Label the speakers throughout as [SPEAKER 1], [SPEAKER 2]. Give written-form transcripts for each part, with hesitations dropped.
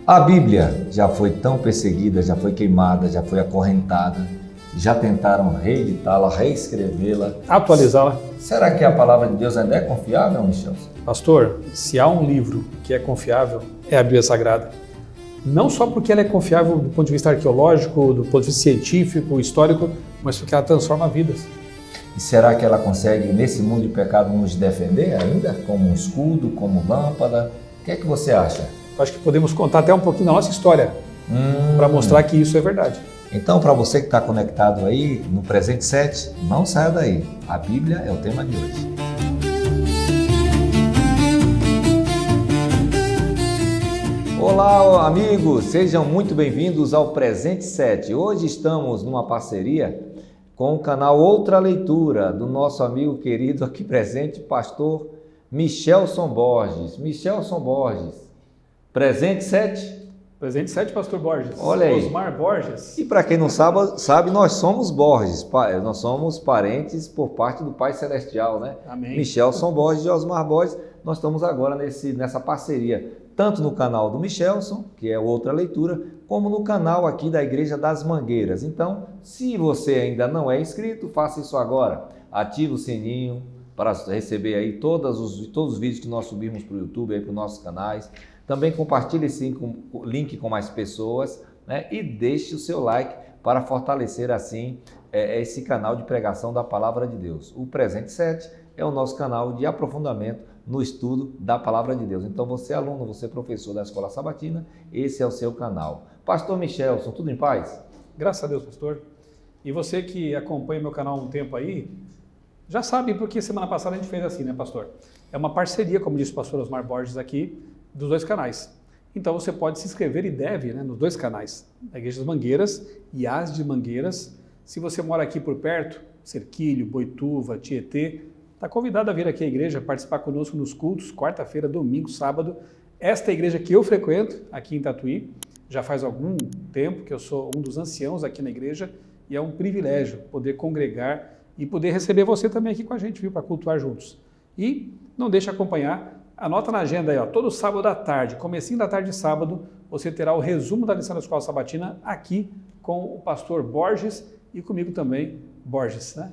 [SPEAKER 1] A Bíblia já foi tão perseguida, já foi queimada, já foi acorrentada, já tentaram reeditá-la, reescrevê-la,
[SPEAKER 2] atualizá-la.
[SPEAKER 1] Será que a palavra de Deus ainda é confiável, Michel?
[SPEAKER 2] Pastor, se há um livro que é confiável, é a Bíblia Sagrada. Não só porque ela é confiável do ponto de vista arqueológico, do ponto de vista científico, histórico, mas porque ela transforma vidas.
[SPEAKER 1] E será que ela consegue, nesse mundo de pecado, nos defender ainda? Como um escudo, como lâmpada? O que é que você acha?
[SPEAKER 2] Eu acho que podemos contar até um pouquinho da nossa história para mostrar que isso é verdade.
[SPEAKER 1] Então, para você que está conectado aí no Presente 7, não saia daí. A Bíblia é o tema de hoje. Olá, amigos! Sejam muito bem-vindos ao Presente 7. Hoje estamos numa parceria com o canal Outra Leitura, do nosso amigo querido aqui presente, pastor Michelson Borges. Michelson Borges, Presente 7?
[SPEAKER 2] Presente 7, pastor Borges.
[SPEAKER 1] Olha aí.
[SPEAKER 2] Osmar Borges.
[SPEAKER 1] E para quem não sabe, nós somos Borges, nós somos parentes por parte do Pai Celestial, né?
[SPEAKER 2] Amém.
[SPEAKER 1] Michelson Borges e Osmar Borges, nós estamos agora nessa parceria, tanto no canal do Michelson, que é Outra Leitura, como no canal aqui da Igreja das Mangueiras. Então, se você ainda não é inscrito, faça isso agora. Ative o sininho para receber aí todos os vídeos que nós subimos para o YouTube, aí para os nossos canais. Também compartilhe esse link com mais pessoas, né? E deixe o seu like para fortalecer assim esse canal de pregação da Palavra de Deus. O Presente 7 é o nosso canal de aprofundamento no estudo da Palavra de Deus. Então você aluno, você professor da Escola Sabatina, esse é o seu canal. Pastor Michelson, tudo em paz?
[SPEAKER 2] Graças a Deus, pastor. E você que acompanha meu canal há um tempo aí, já sabe porque semana passada a gente fez assim, né, pastor? É uma parceria, como disse o pastor Osmar Borges aqui, dos dois canais. Então você pode se inscrever e deve, né, nos dois canais, a Igreja das Mangueiras e as de Mangueiras. Se você mora aqui por perto, Cerquilho, Boituva, Tietê, está convidado a vir aqui à igreja, participar conosco nos cultos, quarta-feira, domingo, sábado. Esta é a igreja que eu frequento aqui em Tatuí. Já faz algum tempo que eu sou um dos anciãos aqui na igreja e é um privilégio poder congregar e poder receber você também aqui com a gente, viu, para cultuar juntos. E não deixe de acompanhar. Anota na agenda aí, ó, todo sábado à tarde, comecinho da tarde de sábado, você terá o resumo da lição da Escola Sabatina aqui com o pastor Borges e comigo também, Borges, né?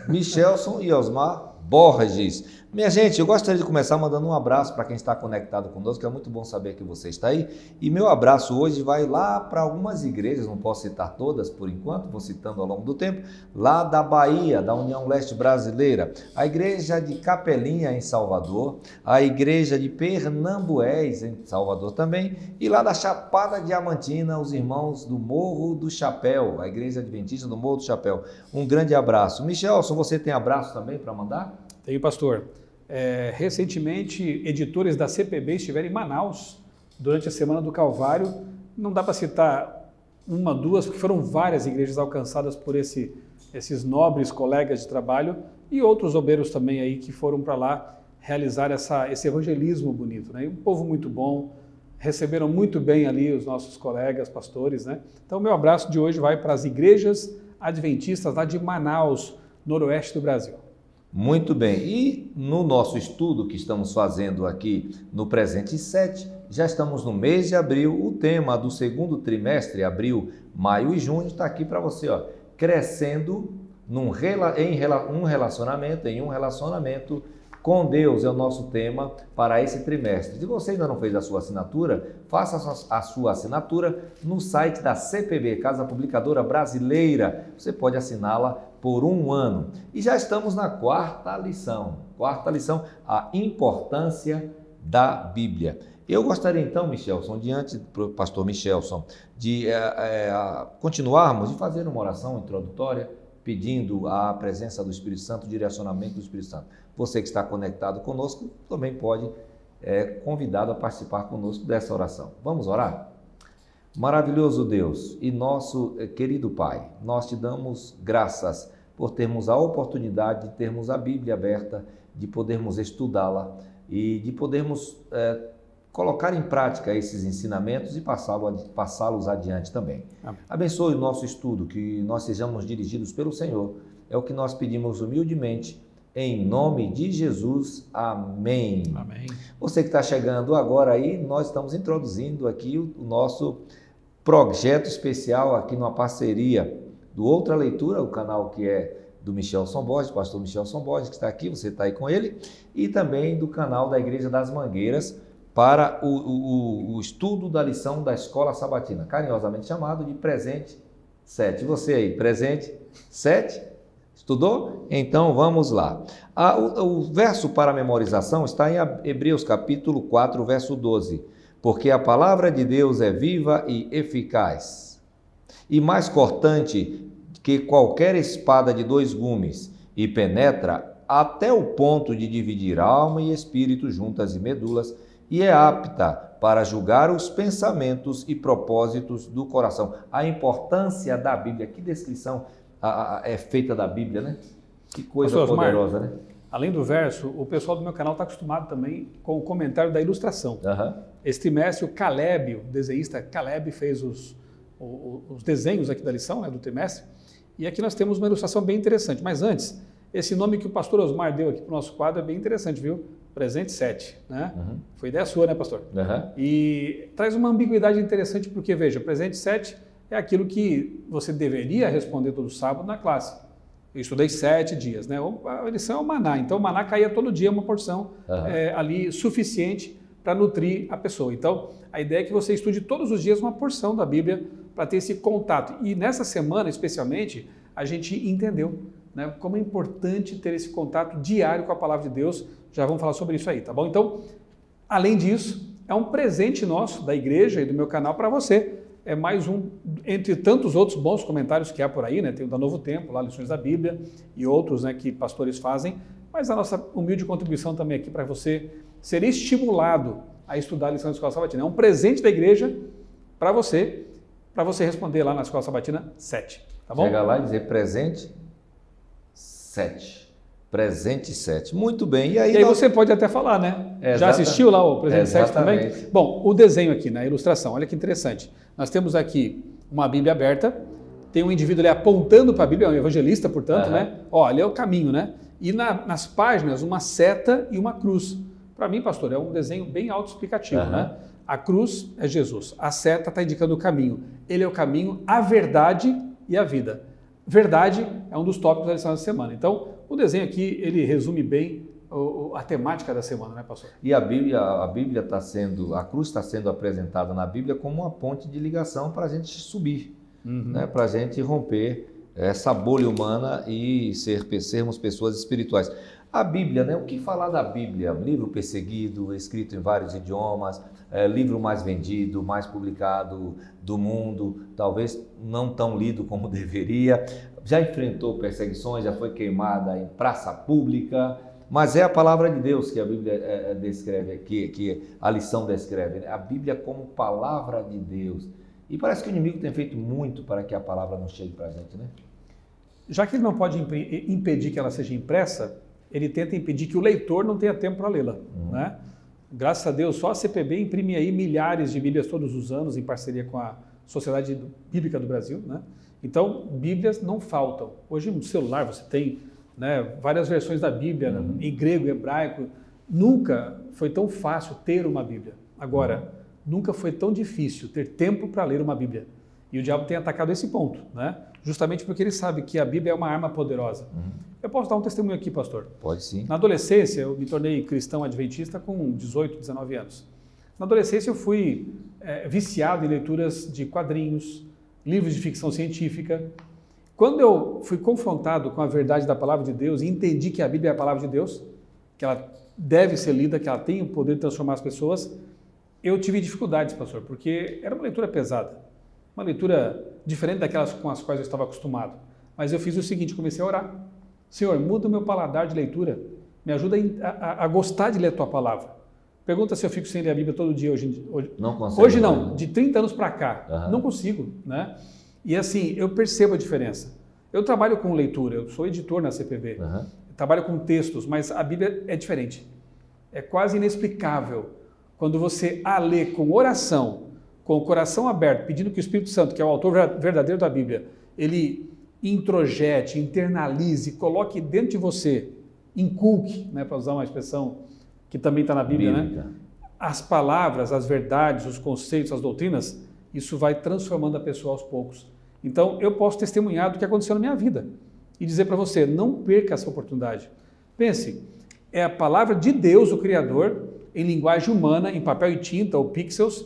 [SPEAKER 1] Michelson e Osmar Borges. Minha gente, eu gostaria de começar mandando um abraço para quem está conectado conosco, que é muito bom saber que você está aí. E meu abraço hoje vai lá para algumas igrejas, não posso citar todas por enquanto, vou citando ao longo do tempo, lá da Bahia, da União Leste Brasileira, a igreja de Capelinha em Salvador, a igreja de Pernambués em Salvador também, e lá da Chapada Diamantina, os irmãos do Morro do Chapéu, a igreja adventista do Morro do Chapéu. Um grande abraço. Michelson, você tem abraço também para mandar?
[SPEAKER 2] Tenho, pastor. Recentemente, editores da CPB estiveram em Manaus durante a Semana do Calvário. Não dá para citar uma, duas, porque foram várias igrejas alcançadas por esses nobres colegas de trabalho e outros obreiros também aí que foram para lá realizar esse evangelismo bonito, né? E um povo muito bom, receberam muito bem ali os nossos colegas pastores, né? Então, meu abraço de hoje vai para as igrejas adventistas lá de Manaus, noroeste do Brasil.
[SPEAKER 1] Muito bem, e no nosso estudo que estamos fazendo aqui no Presente 7, já estamos no mês de abril, o tema do segundo trimestre, abril, maio e junho, está aqui para você, ó, crescendo em um relacionamento com Deus, é o nosso tema para esse trimestre. Se você ainda não fez a sua assinatura, faça a sua assinatura no site da CPB, Casa Publicadora Brasileira. Você pode assiná-la por 1 ano. E já estamos na quarta lição, a importância da Bíblia. Eu gostaria então, Michelson, diante do pastor Michelson, de continuarmos, de fazer uma oração introdutória, pedindo a presença do Espírito Santo, o direcionamento do Espírito Santo. Você que está conectado conosco também pode convidado a participar conosco dessa oração. Vamos orar? Maravilhoso Deus e nosso querido Pai, nós te damos graças por termos a oportunidade de termos a Bíblia aberta, de podermos estudá-la e de podermos colocar em prática esses ensinamentos e passá-los adiante também. Amém. Abençoe o nosso estudo, que nós sejamos dirigidos pelo Senhor. É o que nós pedimos humildemente, Em nome de Jesus, amém.
[SPEAKER 2] Amém.
[SPEAKER 1] Você que está chegando agora aí, nós estamos introduzindo aqui o nosso projeto especial aqui numa parceria do Outra Leitura, o canal que é do Michelson Borges, pastor Michelson Borges, que está aqui, você está aí com ele, e também do canal da Igreja das Mangueiras, para o estudo da lição da Escola Sabatina, carinhosamente chamado de Presente 7. Você aí, Presente 7? Estudou? Então vamos lá. O verso para memorização está em Hebreus capítulo 4, verso 12. Porque a palavra de Deus é viva e eficaz, e mais cortante que qualquer espada de 2 gumes, e penetra até o ponto de dividir alma e espírito, juntas e medulas, e é apta para julgar os pensamentos e propósitos do coração. A importância da Bíblia, que descrição é feita da Bíblia, né? Que coisa
[SPEAKER 2] Pastor
[SPEAKER 1] poderosa,
[SPEAKER 2] Osmar,
[SPEAKER 1] né?
[SPEAKER 2] Além do verso, o pessoal do meu canal está acostumado também com o comentário da ilustração. Esse trimestre, o Caleb, o desenhista Caleb, fez os desenhos aqui da lição, né, do trimestre, e aqui nós temos uma ilustração bem interessante. Mas antes, esse nome que o pastor Osmar deu aqui para o nosso quadro é bem interessante, viu? Presente 7, né? Foi ideia sua, né, pastor? E traz uma ambiguidade interessante porque, veja, presente 7 é aquilo que você deveria responder todo sábado na classe. Eu estudei 7 dias, né? A lição é o maná, então o maná caía todo dia uma porção ali suficiente para nutrir a pessoa. Então, a ideia é que você estude todos os dias uma porção da Bíblia para ter esse contato. E nessa semana, especialmente, a gente entendeu, né, como é importante ter esse contato diário com a Palavra de Deus. Já vamos falar sobre isso aí, tá bom? Então, além disso, é um presente nosso, da igreja e do meu canal para você. É mais um, entre tantos outros bons comentários que há por aí, né? Tem o da Novo Tempo, lá, Lições da Bíblia, e outros, né, que pastores fazem, mas a nossa humilde contribuição também aqui para você ser estimulado a estudar a lição da Escola Sabatina. É um presente da igreja para você responder lá na Escola Sabatina 7, tá bom?
[SPEAKER 1] Chega lá e dizer presente 7. Presente 7. Muito bem. E aí
[SPEAKER 2] você pode até falar, né? Já assistiu lá o presente 7 também? Bom, o desenho aqui, na ilustração, olha que interessante. Nós temos aqui uma Bíblia aberta, tem um indivíduo ali apontando para a Bíblia, é um evangelista, portanto, né? Ó, ali é o caminho, né? E nas páginas, uma seta e uma cruz. Para mim, pastor, é um desenho bem autoexplicativo, né? A cruz é Jesus, a seta está indicando o caminho. Ele é o caminho, a verdade e a vida. Verdade é um dos tópicos da lição da semana. Então, o desenho aqui, ele resume bem a temática da semana, né, pastor?
[SPEAKER 1] E a Bíblia está sendo, a cruz está sendo apresentada na Bíblia como uma ponte de ligação para a gente subir, né, para a gente romper essa bolha humana e sermos pessoas espirituais. A Bíblia, né? O que falar da Bíblia? Livro perseguido, escrito em vários idiomas, livro mais vendido, mais publicado do mundo, talvez não tão lido como deveria, já enfrentou perseguições, já foi queimada em praça pública, mas é a palavra de Deus que a Bíblia descreve aqui, que a lição descreve, né? A Bíblia como palavra de Deus. E parece que o inimigo tem feito muito para que a palavra não chegue para a gente, né?
[SPEAKER 2] Já que ele não pode impedir que ela seja impressa, ele tenta impedir que o leitor não tenha tempo para lê-la, né? Graças a Deus, só a CPB imprime aí milhares de Bíblias todos os anos em parceria com a Sociedade Bíblica do Brasil, né? Então, Bíblias não faltam. Hoje no celular você tem, né, várias versões da Bíblia, em grego e hebraico. Nunca foi tão fácil ter uma Bíblia. Agora, nunca foi tão difícil ter tempo para ler uma Bíblia. E o diabo tem atacado esse ponto, né? Justamente porque ele sabe que a Bíblia é uma arma poderosa. Eu posso dar um testemunho aqui, pastor?
[SPEAKER 1] Pode sim.
[SPEAKER 2] Na adolescência, eu me tornei cristão adventista com 18, 19 anos. Na adolescência, eu fui viciado em leituras de quadrinhos, livros de ficção científica. Quando eu fui confrontado com a verdade da palavra de Deus e entendi que a Bíblia é a palavra de Deus, que ela deve ser lida, que ela tem o poder de transformar as pessoas, eu tive dificuldades, pastor, porque era uma leitura pesada. Uma leitura diferente daquelas com as quais eu estava acostumado. Mas eu fiz o seguinte, comecei a orar. Senhor, muda o meu paladar de leitura. Me ajuda a gostar de ler a tua palavra. Pergunta se eu fico sem ler a Bíblia todo dia hoje.
[SPEAKER 1] Não consigo.
[SPEAKER 2] Hoje não, de 30 anos para cá. Não consigo, né? E assim, eu percebo a diferença. Eu trabalho com leitura, eu sou editor na CPB. Eu trabalho com textos, mas a Bíblia é diferente. É quase inexplicável quando você a lê com oração, com o coração aberto, pedindo que o Espírito Santo, que é o autor verdadeiro da Bíblia, ele introjete, internalize, coloque dentro de você inculque, né, para usar uma expressão que também está na Bíblia,
[SPEAKER 1] Bíblica.
[SPEAKER 2] né? As palavras, as verdades, os conceitos, as doutrinas, isso vai transformando a pessoa aos poucos. Então, eu posso testemunhar do que aconteceu na minha vida e dizer para você, não perca essa oportunidade. Pense, é a palavra de Deus, o Criador, em linguagem humana, em papel e tinta ou pixels,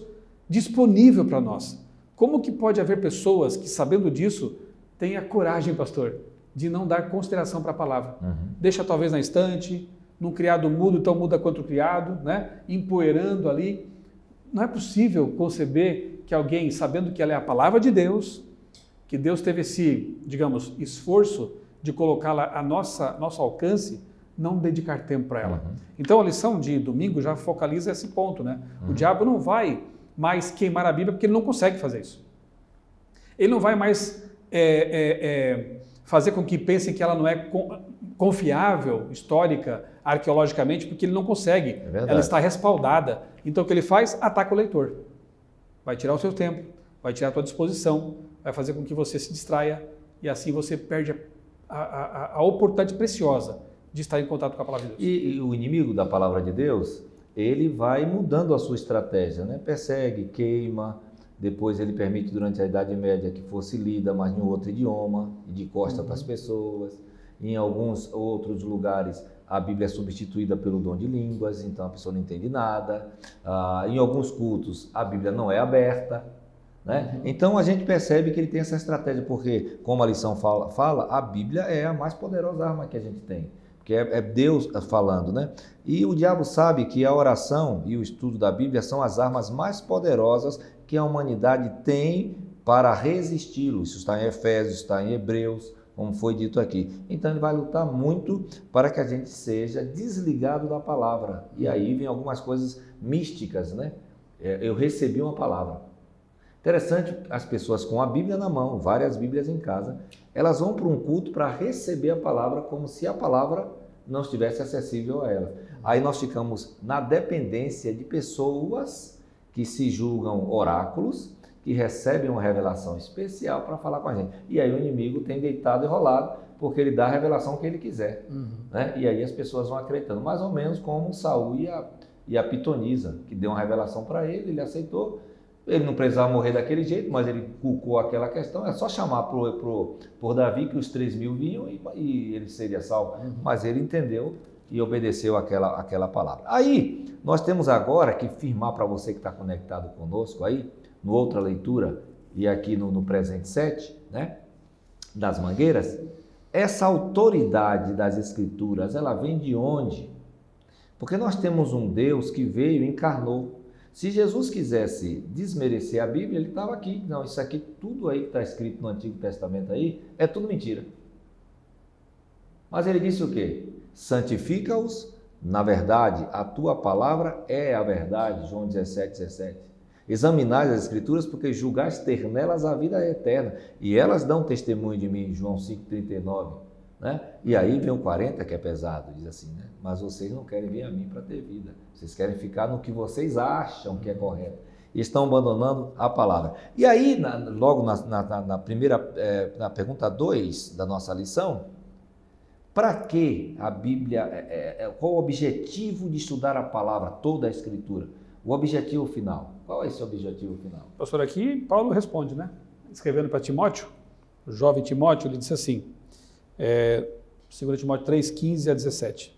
[SPEAKER 2] disponível para nós. Como que pode haver pessoas que, sabendo disso, têm a coragem, pastor, de não dar consideração para a palavra? Deixa talvez na estante, num criado mudo, tão muda quanto o criado, né? Empoeirando ali. Não é possível conceber que alguém, sabendo que ela é a palavra de Deus, que Deus teve esse, digamos, esforço de colocá-la a nosso alcance, não dedicar tempo para ela. Então a lição de domingo já focaliza esse ponto, né? O diabo não vai mais queimar a Bíblia porque ele não consegue fazer isso. Ele não vai mais fazer com que pensem que ela não é confiável, histórica, arqueologicamente, porque ele não consegue. Ela está respaldada. Então o que ele faz? Ataca o leitor. Vai tirar o seu tempo, vai tirar a tua disposição, vai fazer com que você se distraia e assim você perde a oportunidade preciosa de estar em contato com a palavra de Deus.
[SPEAKER 1] E o inimigo da palavra de Deus, ele vai mudando a sua estratégia, né? Persegue, queima, depois ele permite durante a Idade Média que fosse lida, mas em outro idioma, e de costa para as pessoas. Em alguns outros lugares a Bíblia é substituída pelo dom de línguas, então a pessoa não entende nada. Em alguns cultos a Bíblia não é aberta, né? Então a gente percebe que ele tem essa estratégia, porque, como a lição fala, a Bíblia é a mais poderosa arma que a gente tem, porque é Deus falando, né? E o diabo sabe que a oração e o estudo da Bíblia são as armas mais poderosas que a humanidade tem para resisti-lo. Isso está em Efésios, está em Hebreus, como foi dito aqui. Então ele vai lutar muito para que a gente seja desligado da palavra. E aí vem algumas coisas místicas, né? Eu recebi uma palavra. Interessante, as pessoas com a Bíblia na mão, várias Bíblias em casa, elas vão para um culto para receber a palavra como se a palavra não estivesse acessível a elas. Aí nós ficamos na dependência de pessoas que se julgam oráculos, que recebem uma revelação especial para falar com a gente. E aí o inimigo tem deitado e rolado, porque ele dá a revelação que ele quiser. Né? E aí as pessoas vão acreditando, mais ou menos como Saul e a pitonisa, que deu uma revelação para ele, ele aceitou. Ele não precisava morrer daquele jeito, mas ele culcou aquela questão. É só chamar por Davi que os 3.000 vinham e ele seria salvo. Mas ele entendeu e obedeceu aquela palavra. Aí, nós temos agora que firmar para você que está conectado conosco aí, no outra leitura e aqui no presente 7, né, das Mangueiras, essa autoridade das Escrituras, ela vem de onde? Porque nós temos um Deus que veio e encarnou. Se Jesus quisesse desmerecer a Bíblia, ele estava aqui. Não, isso aqui, tudo aí que está escrito no Antigo Testamento aí, é tudo mentira. Mas ele disse o quê? Santifica-os na verdade, a tua palavra é a verdade, João 17:17. Examinai as Escrituras, porque julgais ter nelas a vida eterna, e elas dão testemunho de mim, João 5:39. Né? E aí vem o 40, que é pesado, diz assim, né? Mas vocês não querem vir a mim para ter vida, vocês querem ficar no que vocês acham que é correto, e estão abandonando a palavra. E aí, logo na primeira, na pergunta 2 da nossa lição, para que a Bíblia, qual o objetivo de estudar a palavra, toda a Escritura? O objetivo final, qual é esse objetivo final?
[SPEAKER 2] Pastor, aqui Paulo responde, né? Escrevendo para Timóteo, o jovem Timóteo, ele disse assim, 2 Timóteo 3:15-17.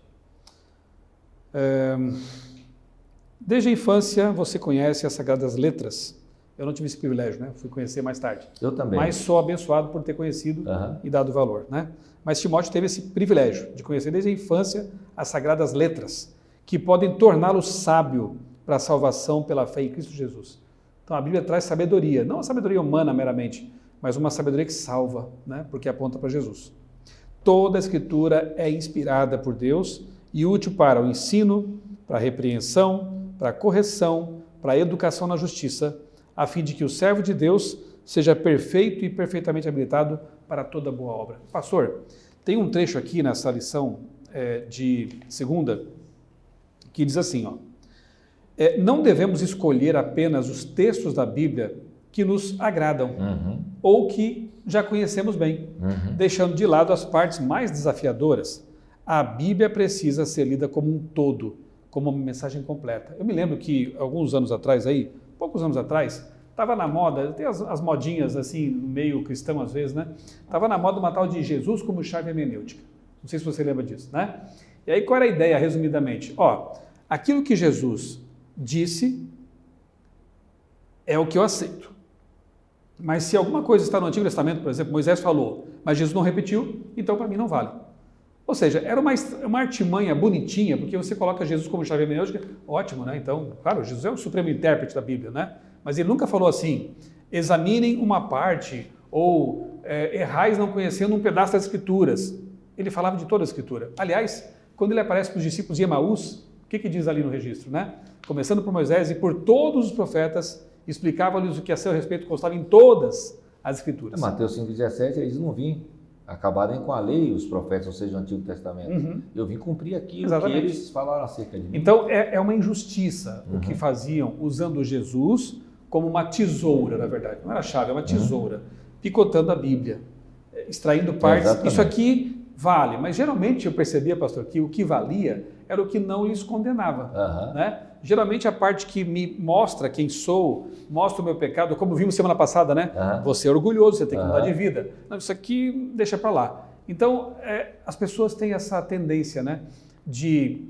[SPEAKER 2] Desde a infância você conhece as Sagradas Letras. Eu não tive esse privilégio, né? Fui conhecer mais tarde.
[SPEAKER 1] Eu também.
[SPEAKER 2] Mas sou abençoado por ter conhecido e dado valor, né? Mas Timóteo teve esse privilégio de conhecer desde a infância as Sagradas Letras, que podem torná-lo sábio para a salvação pela fé em Cristo Jesus. Então a Bíblia traz sabedoria, não a sabedoria humana meramente, mas uma sabedoria que salva, né? Porque aponta para Jesus. Toda a Escritura é inspirada por Deus e útil para o ensino, para a repreensão, para a correção, para a educação na justiça, a fim de que o servo de Deus seja perfeito e perfeitamente habilitado para toda boa obra. Pastor, tem um trecho aqui nessa lição de segunda que diz assim, ó, não devemos escolher apenas os textos da Bíblia que nos agradam ou que já conhecemos bem, deixando de lado as partes mais desafiadoras. a Bíblia precisa ser lida como um todo, como uma mensagem completa. Eu me lembro que alguns anos atrás, poucos anos atrás, estava na moda, tem as modinhas assim, no meio cristão às vezes, né? Estava na moda uma tal de Jesus como chave hermenêutica. Não sei se você lembra disso, né? E aí qual era a ideia, resumidamente? Aquilo que Jesus disse é o que eu aceito. Mas se alguma coisa está no Antigo Testamento, por exemplo, Moisés falou, mas Jesus não repetiu, então para mim não vale. Ou seja, era uma artimanha bonitinha, porque você coloca Jesus como chave hermenêutica, ótimo, né? Então, claro, Jesus é o supremo intérprete da Bíblia, né? Mas ele nunca falou assim, examinem uma parte, ou errais não conhecendo um pedaço das Escrituras. Ele falava de toda a Escritura. Aliás, quando ele aparece para os discípulos de Emaús, o que diz ali no registro, né? Começando por Moisés e por todos os profetas, explicava-lhes o que a seu respeito constava em todas as Escrituras.
[SPEAKER 1] Mateus 5,17, eles não vêm acabarem com a lei, os profetas, ou seja, o Antigo Testamento. Eu vim cumprir aquilo que eles falaram acerca de mim.
[SPEAKER 2] Então, é uma injustiça o que faziam usando Jesus como uma tesoura, na verdade. Não era chave, é uma tesoura. Picotando a Bíblia, extraindo partes.
[SPEAKER 1] Exatamente.
[SPEAKER 2] Isso aqui vale, mas geralmente eu percebia, pastor, que o que valia era o que não lhes condenava. Né? Geralmente a parte que me mostra quem sou, mostra o meu pecado, como vimos semana passada, né? Você é orgulhoso, você tem que mudar de vida. Não, isso aqui deixa para lá. Então, as pessoas têm essa tendência, né, de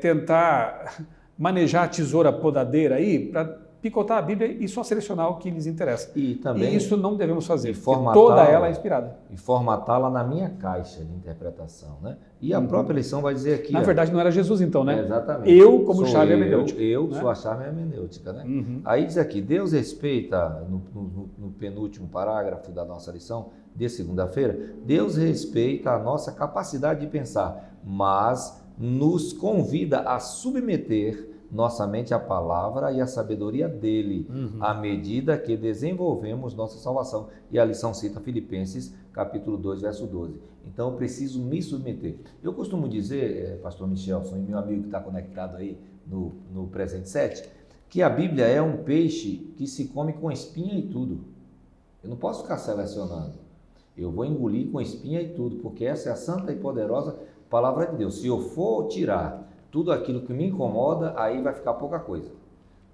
[SPEAKER 2] tentar manejar a tesoura podadeira aí para picotar a Bíblia e só selecionar o que lhes interessa.
[SPEAKER 1] E
[SPEAKER 2] isso não devemos fazer, porque toda ela é inspirada.
[SPEAKER 1] E formatá-la na minha caixa de interpretação, né? E a própria lição vai dizer aqui...
[SPEAKER 2] Na verdade, não era Jesus então, né?
[SPEAKER 1] Exatamente.
[SPEAKER 2] Eu como chave hermenêutica.
[SPEAKER 1] Eu
[SPEAKER 2] né?
[SPEAKER 1] sou a chave hermenêutica, né? Aí diz aqui, Deus respeita, no penúltimo parágrafo da nossa lição de segunda-feira, Deus respeita a nossa capacidade de pensar, mas nos convida a submeter nossa mente à palavra e à sabedoria dele, à medida que desenvolvemos nossa salvação. E a lição cita Filipenses, capítulo 2, verso 12. Então, eu preciso me submeter. Eu costumo dizer, pastor Michelson, e meu amigo que está conectado aí no Presente 7, que a Bíblia é um peixe que se come com espinha e tudo. Eu não posso ficar selecionando. Eu vou engolir com espinha e tudo, porque essa é a santa e poderosa palavra de Deus. Se eu for tirar tudo aquilo que me incomoda, aí vai ficar pouca coisa.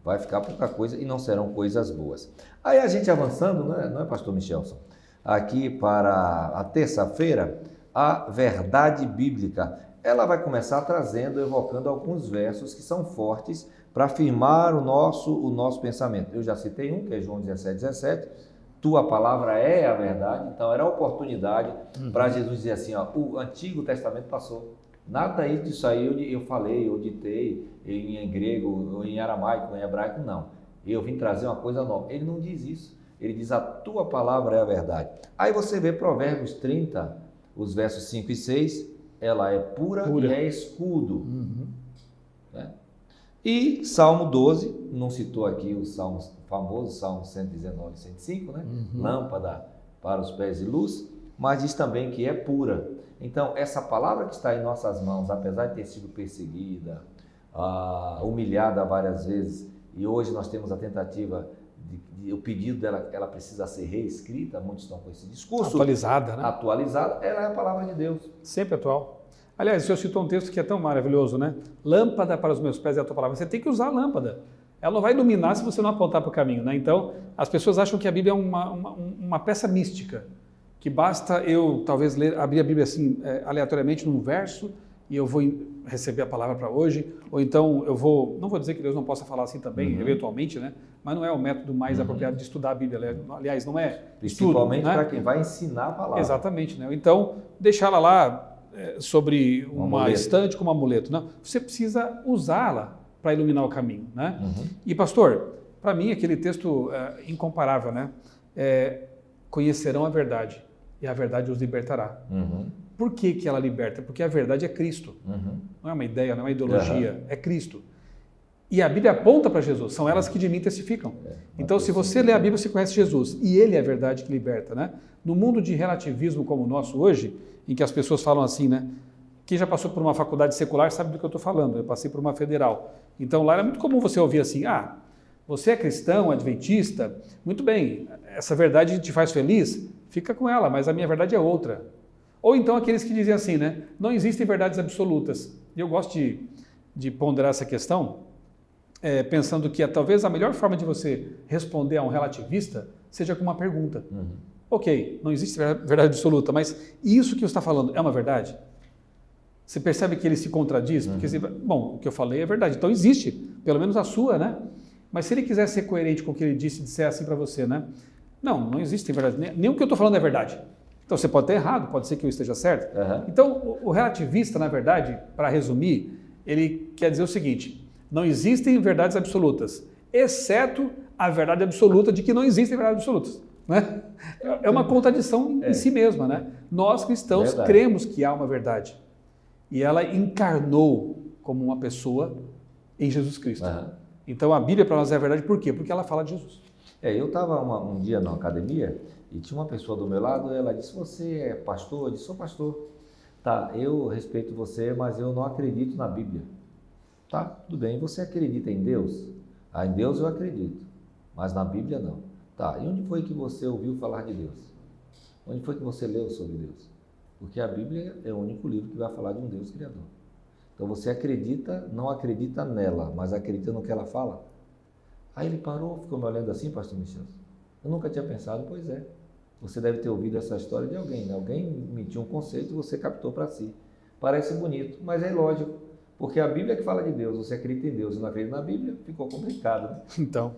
[SPEAKER 1] Vai ficar pouca coisa e não serão coisas boas. Aí a gente avançando, não é pastor Michelson? Aqui para a terça-feira, a verdade bíblica. Ela vai começar trazendo, evocando alguns versos que são fortes para afirmar o nosso pensamento. Eu já citei um, que é João 17:17. Tua palavra é a verdade. Então era a oportunidade para Jesus dizer assim, o Antigo Testamento passou. Nada disso aí eu falei, eu ditei em grego, ou em aramaico, ou em hebraico, não. Eu vim trazer uma coisa nova. Ele não diz isso. Ele diz, a tua palavra é a verdade. Aí você vê Provérbios 30, os versos 5 e 6, ela é pura. E é escudo. Né? E Salmo 12, não citou aqui o Salmo famoso, Salmo 119 e 105, né? Lâmpada para os pés e luz, mas diz também que é pura. Então, essa palavra que está em nossas mãos, apesar de ter sido perseguida, humilhada várias vezes, e hoje nós temos a tentativa, o pedido dela, ela precisa ser reescrita, muitos estão com esse discurso.
[SPEAKER 2] Atualizada, né?
[SPEAKER 1] Atualizada, ela é a palavra de Deus.
[SPEAKER 2] Sempre atual. Aliás, o senhor citou um texto que é tão maravilhoso, né? Lâmpada para os meus pés é a tua palavra. Você tem que usar a lâmpada. Ela não vai iluminar se você não apontar para o caminho, né? Então, as pessoas acham que a Bíblia é uma peça mística, que basta eu, talvez, abrir a Bíblia assim, aleatoriamente num verso, e eu vou receber a palavra para hoje, ou então eu vou, não vou dizer que Deus não possa falar assim também, eventualmente, né? Mas não é o método mais apropriado de estudar a Bíblia, aliás, não é
[SPEAKER 1] principalmente
[SPEAKER 2] estudo,
[SPEAKER 1] para
[SPEAKER 2] né?
[SPEAKER 1] quem vai ensinar a palavra.
[SPEAKER 2] Exatamente, né? Então, deixá-la lá sobre uma estante como amuleto, não? Você precisa usá-la para iluminar o caminho, né? E pastor, para mim aquele texto incomparável, né? Conhecerão a verdade e a verdade os libertará. Por que ela liberta? Porque a verdade é Cristo. Não é uma ideia, não é uma ideologia, é Cristo. E a Bíblia aponta para Jesus, são elas que de mim testificam. Então, se você lê a Bíblia, você conhece Jesus, e Ele é a verdade que liberta, né? No mundo de relativismo como o nosso hoje, em que as pessoas falam assim, né? Quem já passou por uma faculdade secular sabe do que eu estou falando, eu passei por uma federal. Então, lá era muito comum você ouvir assim, você é cristão, adventista, muito bem, essa verdade te faz feliz? Fica com ela, mas a minha verdade é outra. Ou então aqueles que dizem assim, né? Não existem verdades absolutas. E eu gosto de ponderar essa questão, pensando que talvez a melhor forma de você responder a um relativista seja com uma pergunta. Ok, não existe verdade absoluta, mas isso que você está falando é uma verdade? Você percebe que ele se contradiz? Porque, bom, o que eu falei é verdade, então existe, pelo menos a sua, né? Mas se ele quiser ser coerente com o que ele disse e disser assim para você, né? Não existe verdade, nem o que eu estou falando é verdade. Então você pode estar errado, pode ser que eu esteja certo. Então o relativista, na verdade, para resumir, ele quer dizer o seguinte: não existem verdades absolutas, exceto a verdade absoluta de que não existem verdades absolutas. Né? É uma contradição em si mesma, né? Nós cristãos cremos que há uma verdade e ela encarnou como uma pessoa em Jesus Cristo. Então a Bíblia para nós é a verdade, por quê? Porque ela fala de Jesus.
[SPEAKER 1] Eu estava um dia na academia e tinha uma pessoa do meu lado, ela disse: você é pastor? Eu disse: sou pastor. Tá, eu respeito você, mas eu não acredito na Bíblia. Tá, tudo bem, você acredita em Deus? Em Deus eu acredito, mas na Bíblia não. Tá, e onde foi que você ouviu falar de Deus? Onde foi que você leu sobre Deus? Porque a Bíblia é o único livro que vai falar de um Deus Criador. Então você acredita, não acredita nela, mas acredita no que ela fala? Aí ele parou, ficou me olhando assim: pastor Michel, eu nunca tinha pensado. Pois é, você deve ter ouvido essa história de alguém, né? Alguém emitiu um conceito e você captou para si. Parece bonito, mas é ilógico, porque a Bíblia é que fala de Deus, você acredita em Deus e não acredita na Bíblia, ficou complicado, né?
[SPEAKER 2] Então,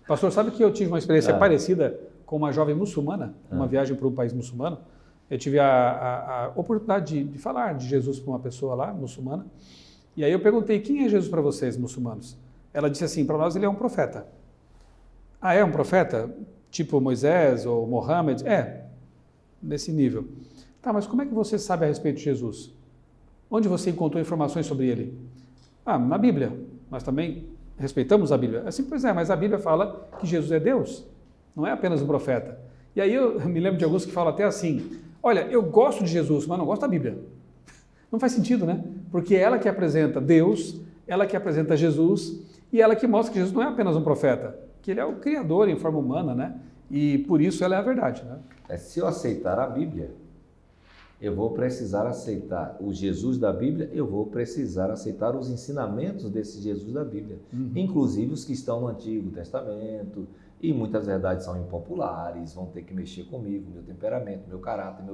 [SPEAKER 2] pastor, sabe que eu tive uma experiência parecida com uma jovem muçulmana, uma viagem para um país muçulmano. Eu tive a oportunidade de falar de Jesus para uma pessoa lá, muçulmana, e aí eu perguntei: quem é Jesus para vocês, muçulmanos? Ela disse assim: para nós ele é um profeta. Ah, é um profeta? Tipo Moisés ou Mohammed? Nesse nível. Tá, mas como é que você sabe a respeito de Jesus? Onde você encontrou informações sobre ele? Na Bíblia. Nós também respeitamos a Bíblia. Assim, pois é, mas a Bíblia fala que Jesus é Deus, não é apenas um profeta. E aí eu me lembro de alguns que falam até assim: olha, eu gosto de Jesus, mas não gosto da Bíblia. Não faz sentido, né? Porque ela que apresenta Deus, ela que apresenta Jesus, e ela que mostra que Jesus não é apenas um profeta, que ele é o Criador em forma humana, né? E por isso ela é a verdade, né?
[SPEAKER 1] Se eu aceitar a Bíblia, eu vou precisar aceitar o Jesus da Bíblia, eu vou precisar aceitar os ensinamentos desse Jesus da Bíblia, inclusive os que estão no Antigo Testamento, e muitas verdades são impopulares, vão ter que mexer comigo, meu temperamento, meu caráter,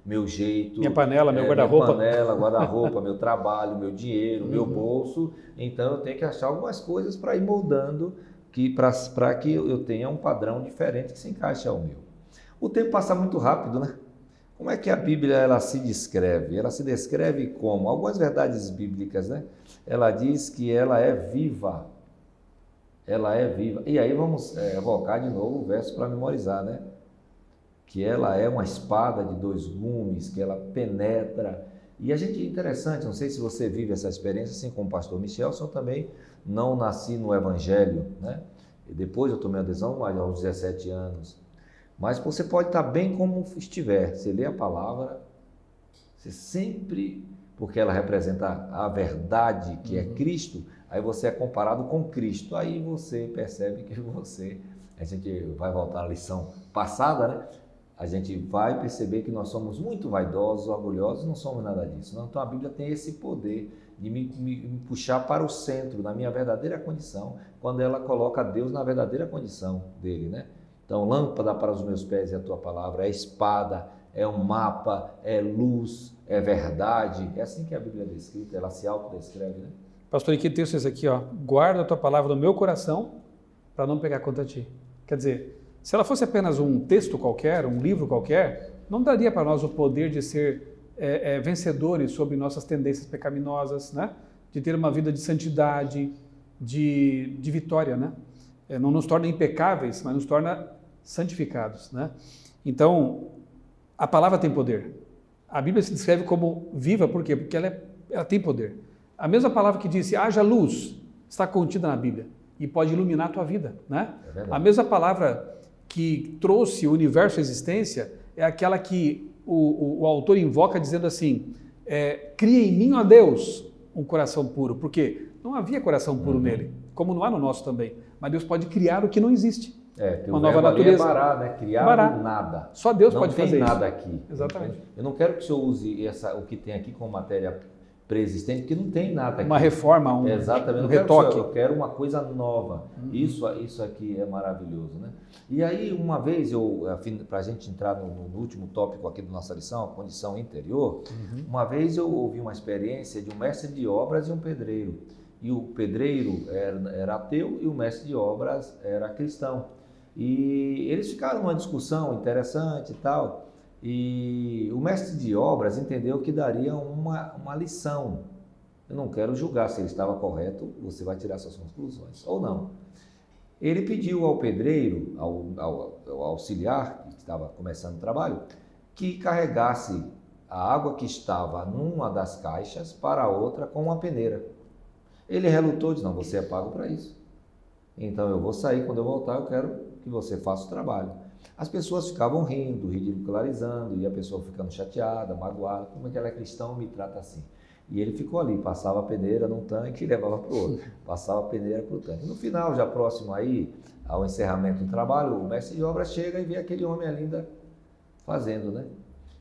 [SPEAKER 1] meu jeito.
[SPEAKER 2] Minha panela, meu guarda-roupa.
[SPEAKER 1] Minha panela, guarda-roupa, meu trabalho, meu dinheiro, meu bolso. Então eu tenho que achar algumas coisas para ir moldando, para que eu tenha um padrão diferente que se encaixe ao meu. O tempo passa muito rápido, né? Como é que a Bíblia ela se descreve? Ela se descreve como? Algumas verdades bíblicas, né? Ela diz que ela é viva. Ela é viva. E aí vamos evocar de novo o verso para memorizar, né? Que ela é uma espada de dois gumes, que ela penetra. E a gente, interessante, não sei se você vive essa experiência, assim como o pastor Michelson, eu também não nasci no Evangelho, né? E depois eu tomei adesão aos 17 anos. Mas você pode estar bem como estiver. Você lê a palavra, você sempre, porque ela representa a verdade que é Cristo, aí você é comparado com Cristo. Aí você percebe que a gente vai voltar à lição passada, né? A gente vai perceber que nós somos muito vaidosos, orgulhosos, não somos nada disso. Não? Então a Bíblia tem esse poder de me puxar para o centro, na minha verdadeira condição, quando ela coloca Deus na verdadeira condição dele, né? Então, lâmpada para os meus pés é a tua palavra, é espada, é um mapa, é luz, é verdade. É assim que a Bíblia é descrita, ela se autodescreve, né?
[SPEAKER 2] Pastor, e que texto é esse aqui, ó? Guarda a tua palavra no meu coração para não pegar contra ti. Quer dizer, se ela fosse apenas um texto qualquer, um livro qualquer, não daria para nós o poder de ser vencedores sobre nossas tendências pecaminosas, né? De ter uma vida de santidade, de vitória, né? Não nos torna impecáveis, mas nos torna santificados, né? Então, a palavra tem poder. A Bíblia se descreve como viva, por quê? Porque ela tem poder. A mesma palavra que disse, haja luz, está contida na Bíblia e pode iluminar a tua vida, né? A mesma palavra que trouxe o universo à existência é aquela que o autor invoca dizendo assim, cria em mim, ó Deus, um coração puro, porque não havia coração puro nele, como não há no nosso também, mas Deus pode criar o que não existe.
[SPEAKER 1] Que
[SPEAKER 2] uma
[SPEAKER 1] o
[SPEAKER 2] nova
[SPEAKER 1] verbo ali
[SPEAKER 2] natureza.
[SPEAKER 1] é bará, né? Criar
[SPEAKER 2] Bará.
[SPEAKER 1] do nada.
[SPEAKER 2] Só Deus
[SPEAKER 1] Não
[SPEAKER 2] pode
[SPEAKER 1] tem
[SPEAKER 2] fazer
[SPEAKER 1] nada
[SPEAKER 2] isso.
[SPEAKER 1] aqui.
[SPEAKER 2] Exatamente.
[SPEAKER 1] Eu não quero que o senhor use o que tem aqui como matéria pré-existente, porque não tem nada aqui.
[SPEAKER 2] Uma reforma, um retoque.
[SPEAKER 1] Eu quero uma coisa nova. Isso aqui é maravilhoso, né? E aí, uma vez, para a gente entrar no último tópico aqui da nossa lição, a condição interior, uma vez eu ouvi uma experiência de um mestre de obras e um pedreiro. E o pedreiro era ateu e o mestre de obras era cristão. E eles ficaram numa discussão interessante e tal. E o mestre de obras entendeu que daria uma lição. Eu não quero julgar se ele estava correto, você vai tirar suas conclusões, ou não. Ele pediu ao pedreiro, ao auxiliar, que estava começando o trabalho, que carregasse a água que estava numa das caixas para a outra com uma peneira. Ele relutou e disse, não, você é pago para isso. Então eu vou sair, quando eu voltar eu quero que você faça o trabalho. As pessoas ficavam rindo, ridicularizando, e a pessoa ficando chateada, magoada, como é que ela é cristã me trata assim? E ele ficou ali, passava a peneira num tanque e levava para o outro, passava a peneira para o tanque. No final, já próximo aí, ao encerramento do trabalho, o mestre de obras chega e vê aquele homem ali ainda fazendo, né?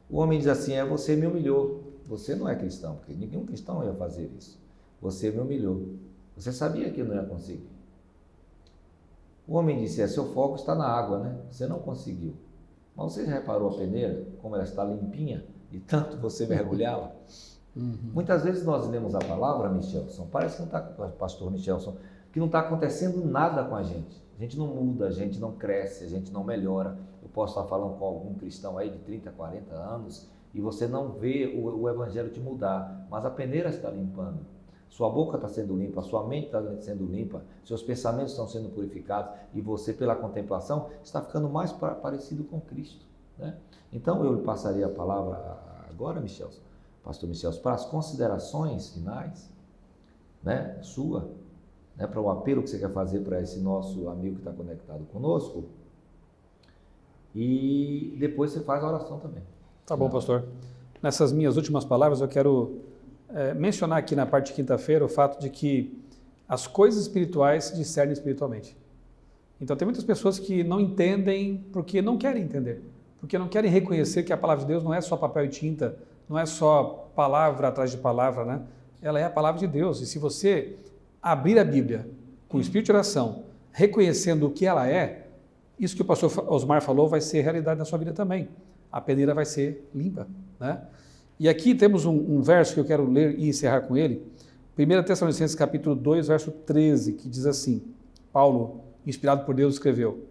[SPEAKER 1] O homem diz assim, você me humilhou, você não é cristão, porque nenhum cristão ia fazer isso. Você me humilhou, você sabia que eu não ia conseguir. O homem disse, seu foco está na água, né? Você não conseguiu. Mas você já reparou a peneira, como ela está limpinha, e tanto você mergulhava? Muitas vezes nós lemos a palavra, Michelson, parece que não está, pastor Michelson, que não está acontecendo nada com a gente. A gente não muda, a gente não cresce, a gente não melhora. Eu posso estar falando com algum cristão aí de 30, 40 anos e você não vê o evangelho te mudar, mas a peneira está limpando. Sua boca está sendo limpa, sua mente está sendo limpa, seus pensamentos estão sendo purificados e você, pela contemplação, está ficando mais parecido com Cristo, né? Então, eu lhe passaria a palavra agora, Michelson, pastor Michelson, para as considerações finais, né, sua, né, para o apelo que você quer fazer para esse nosso amigo que está conectado conosco, e depois você faz a oração também.
[SPEAKER 2] Tá bom, pastor. Nessas minhas últimas palavras, eu quero mencionar aqui na parte de quinta-feira o fato de que as coisas espirituais se discernem espiritualmente. Então, tem muitas pessoas que não entendem porque não querem entender, porque não querem reconhecer que a palavra de Deus não é só papel e tinta, não é só palavra atrás de palavra, né? Ela é a palavra de Deus. E se você abrir a Bíblia com espírito de oração, reconhecendo o que ela é, isso que o pastor Osmar falou vai ser realidade na sua vida também. A peneira vai ser limpa, né? E aqui temos um verso que eu quero ler e encerrar com ele. 1 Tessalonicenses capítulo 2, verso 13, que diz assim, Paulo, inspirado por Deus, escreveu,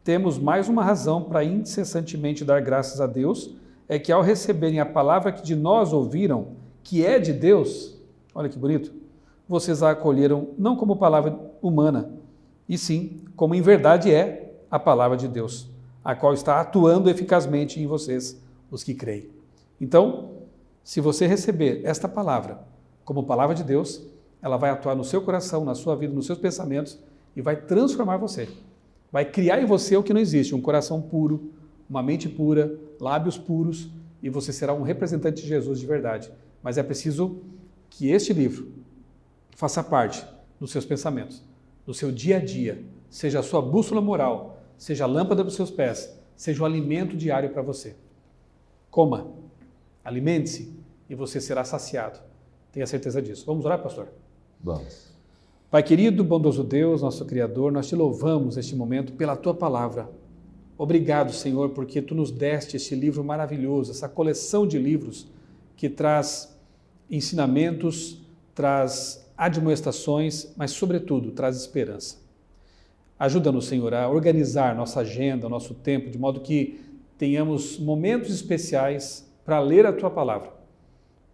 [SPEAKER 2] temos mais uma razão para incessantemente dar graças a Deus, é que ao receberem a palavra que de nós ouviram, que é de Deus, olha que bonito, vocês a acolheram não como palavra humana, e sim como em verdade é a palavra de Deus, a qual está atuando eficazmente em vocês, os que creem. Então, se você receber esta palavra como palavra de Deus, ela vai atuar no seu coração, na sua vida, nos seus pensamentos e vai transformar você. Vai criar em você o que não existe, um coração puro, uma mente pura, lábios puros e você será um representante de Jesus de verdade. Mas é preciso que este livro faça parte dos seus pensamentos, do seu dia a dia, seja a sua bússola moral, seja a lâmpada dos seus pés, seja o alimento diário para você. Coma, alimente-se e você será saciado. Tenha certeza disso. Vamos orar, pastor?
[SPEAKER 1] Vamos.
[SPEAKER 2] Pai querido, bondoso Deus, nosso Criador, nós te louvamos neste momento pela Tua palavra. Obrigado, Senhor, porque Tu nos deste este livro maravilhoso, essa coleção de livros que traz ensinamentos, traz admoestações, mas, sobretudo, traz esperança. Ajuda-nos, Senhor, a organizar nossa agenda, nosso tempo, de modo que tenhamos momentos especiais para ler a Tua palavra,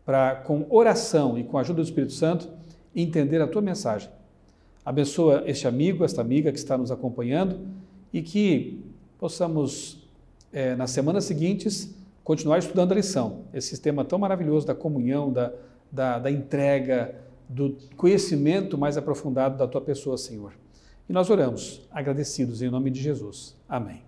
[SPEAKER 2] para, com oração e com a ajuda do Espírito Santo, entender a Tua mensagem. Abençoa este amigo, esta amiga que está nos acompanhando e que possamos, nas semanas seguintes, continuar estudando a lição, esse sistema tão maravilhoso da comunhão, da entrega, do conhecimento mais aprofundado da Tua pessoa, Senhor. E nós oramos, agradecidos em nome de Jesus. Amém.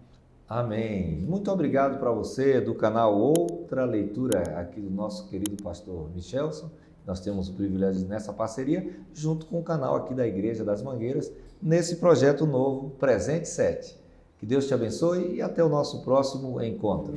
[SPEAKER 1] Amém. Muito obrigado para você do canal Outra Leitura, aqui do nosso querido pastor Michelson. nós temos o privilégio nessa parceria, junto com o canal aqui da Igreja das Mangueiras, nesse projeto novo, Presente 7. Que Deus te abençoe e até o nosso próximo encontro.